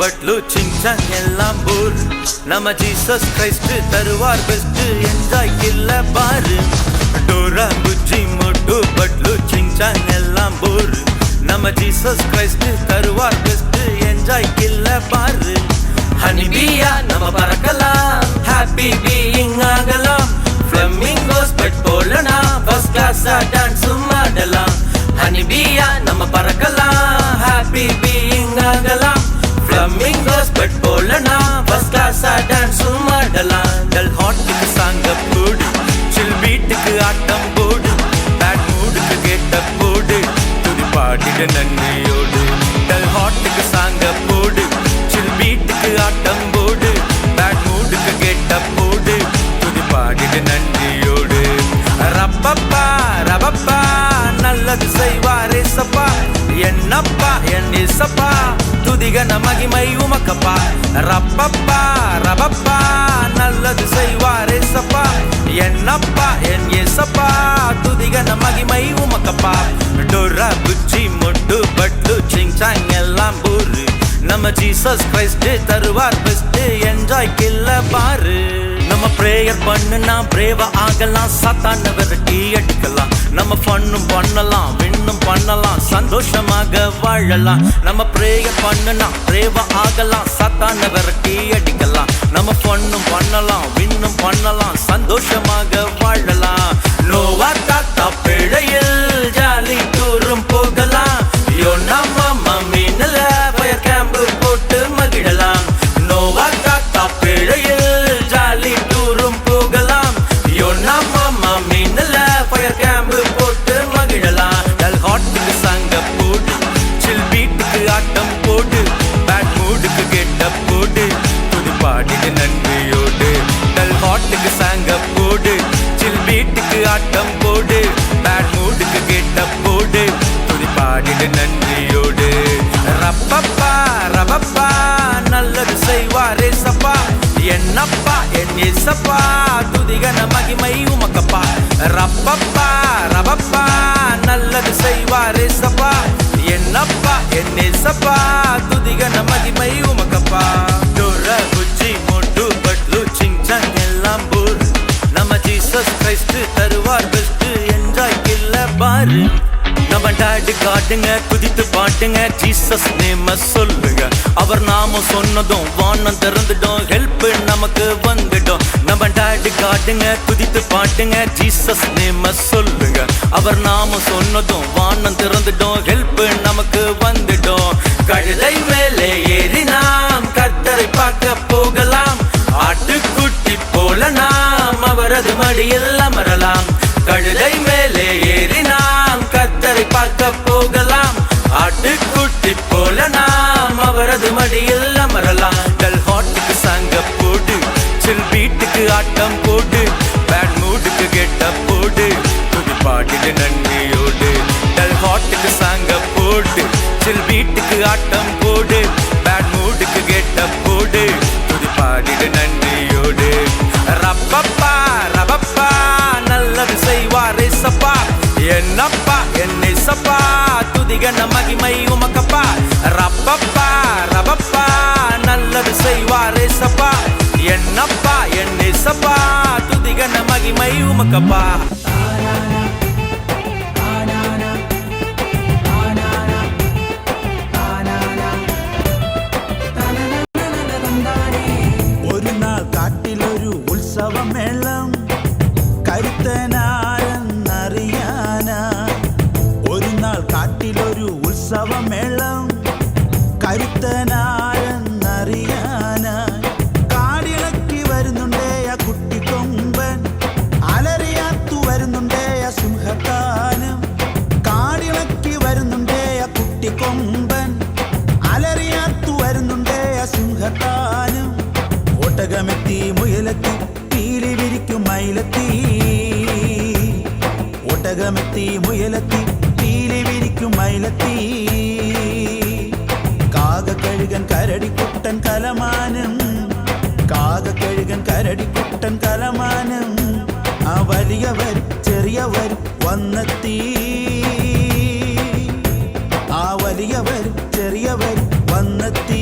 பட்லு சிங்சாங் எல்லாம் போர். நம்ம Jesus Christ தருவார் பெஸ்ட், என்ஜாய் கில்ல பாரு. டோரா புஜ்ஜி மொட்டு பட்லு சிங்சாங் எல்லாம் போர். நம்ம ஜீசஸ் கிரைஸ்ட் தருவார் பெஸ்ட், என்ஜாய் கில்ல பாரு. ஹனி பீயா நம்ம பறக்கலாம், ஹாப்பி பீயிங் ஆகலாம். ஃப்ளமிங்கோஸ் பெட் போலனா ஃபர்ஸ்ட் கிளாஸா டான்ஸ் ஆடலாம். ஹனி பீயா நம்ம பறக்கலாம், ஹாப்பி பீயிங் ஆகலாம். ஃப்ளமிங்கோஸ் பெட் போலனா ஃபர்ஸ்ட் கிளாஸா டான்ஸ் ஆடலாம். டல் ஹாட்டுக்கு சாங்க போடு, சில் பீட்டுக்கு ஆட்டம் போடு. பேட் மூடுக்கு கேட்ட போடு, துதி பாடிட நன்மையோடு. டல் ஹாட்டுக்கு சாங்க போடு, சில் பீட்டுக்கு ஆட்டம் போடு. பேட் மூடுக்கு கேட்ட போடு, துதி பாடிட நன்றியோடு. ரப்பப்பா ரபப்பா நல்லது செய்வாரே சப்பா. என்னப்பா என் இசப்பா, துதிகன மகிமை உமக்கப்பா. ரப்பப்பா ரபப்பா நல்லது செய்வாரே சப்பா. என்னப்பா என் இசப்பா, துதிகன மகிமை உமக்கப்பா. டோரா புஜ்ஜி மொட்டு பட்டு சிங்சாங் எல்லாம் போரு. நம்ம ஜீசஸ் கிரைஸ்ட் தருவார் பெஸ்ட், என்ஜாய் கில்ல பாரு. நம்ம பிரேயர் பண்ணுனா பிரேவா ஆகலாம், சாத்தான விரட்டி அடிக்கலாம். நம்ம ஃபன்னும் பண்ணலாம், விண்ணும் பண்ணலாம், சந்தோஷமாக வாழலாம். நம்ம பிரேயர் பண்ணுனா பிரேவா ஆகலாம், சாத்தான விரட்டி அடிக்கலாம். நம்ம ஃபன்னும் பண்ணலாம், விண்ணும் பண்ணலாம், சந்தோஷமாக வாழலாம். நோவா தாத்தா பிழையில் ஜாலி டூரும் போகலாம். யோனா மாமா மீனல ஃபயர் கேம்ப் போட்டு மகிழலாம். நோவா தாத்தா பிழையில் ஜாலி டூரும் போகலாம். யோனா மாமா மீனல ஃபயர் கேம்ப் போட்டு மகிழலாம். டல் ஹாட்டுக்கு சாங்க போடு, சில் பீட்டுக்கு ஆட்டம் போடு. பேட் மூடுக்கு கேட்ட போடு, புது பாடிடு நன்றியோடு. டல் ஹாட்டுக்கு சாங்க போடு, சில் பீட்டுக்கு ஆட்டம் போடு. பேட் மூடுக்கு கேட்ட போடு, துதி பாடிடு நன்றியோடு. ரப்பப்பா ரபப்பா நல்லது செய்வாரே சப்பா. என்னப்பா என் இசப்பா, துதிகன மகிமை உமக்கப்பா. ரப்பப்பா ரபப்பா நல்லது செய்வாரே சப்பா. என்னப்பா என் இசப்பா, துதிகன மகிமை உமக்கப்பா. டோரா புஜ்ஜி மொட்டு பட்லு சிங்சாங் எல்லாம் போர். நம்ம ஜீசஸ் கிரைஸ்ட் தருவார் பெஸ்ட், என்ஜாய் கில்ல பாரு. நம்ம டாடி காட்டுங்க, குதித்து பாட்டுங்க, ஜீசஸ் நேம சொல்லுங்க. அவர் நாம சொன்னதும் வானம் திறந்துடும், ஹெல்ப் நமக்கு வந்துடும். நம்ம டாடி காட்டுங்க, குதித்து பாட்டுங்க, ஜீசஸ் நேம சொல்லுங்க. அவர் நாம சொன்னதும் வானம் திறந்துடும், ஹெல்ப் நமக்கு வந்துடும். கழுதை மேலே ஏறி நாம் கர்த்தரை பார்க்க போகலாம். ஆட்டுக்குட்டி போல நாம் அவரது மடியில் அமரலாம். கழுதை மேலே ஏறி நாம் கர்த்தரை பார்க்க போகலாம். ஆட்டுக்குட்டி போல நாம் அவரது மடியில் அமரலாம். டல் ஹாட்டுக்கு சாங்க போடு, சில் பீட்டுக்கு ஆட்டம் போடு. பேட் மூடுக்கு கேட்ட போடு, துதி பாடிடு நன்றியோடு. டல் ஹாட்டுக்கு சாங்க போடு, சில் பீட்டுக்கு ஆட்டம் போடு. பேட் மூடுக்கு கேட்ட போடு, துதி பாடிடு நன்றியோடு. ரப்பப்பா ரபப்பா நல்லது செய்வாரே சப்பா. என்னப்பா என் இசப்பா, துதிகன மகிமை உமக்கப்பா. ரப்பப்பா ரபப்பா நல்லது செய்வாரே சப்பா. என்னப்பா என் இசப்பா, துதிகன மகிமை உமக்கப்பா. ഒരു നാൾ കാട്ടിലൊരു ഉത്സവമേളം, കരുത്തനാരെന്നറിയാനാ. ഒരു നാൾ കാട്ടിലൊരു ഉത്സവമേളം, കരുത്തനാരെന്നറിയാനാ. കാടിളക്കി വരുന്നുണ്ടേ ആ കുട്ടിക്കൊമ്പൻ, അലറിയാത്തു വരുന്നുണ്ടേ ആ സിംഹത്താനം. കാടിളക്കി വരുന്നുണ്ടേ ആ കുട്ടിക്കൊമ്പൻ, അലറിയാത്തു വരുന്നുണ്ടേ ആ സിംഹത്താനം. ഒട്ടകമെത്തി മുയലെത്തി പീലി വിരിക്കും മയിലെത്തി. ഒട്ടകമെത്തി മുയലെത്തി പീലി വിരിക്കും മയിലെത്തി. കാകക്കഴുകൻ കരടിക്കുട്ടൻ കലമാനം, കാകക്കഴുകൻ കരടിക്കുട്ടൻ കലമാനം. ആ വലിയവർ ചെറിയവർ വന്നെത്തി. ആ വലിയവർ ചെറിയവർ വന്നെത്തി.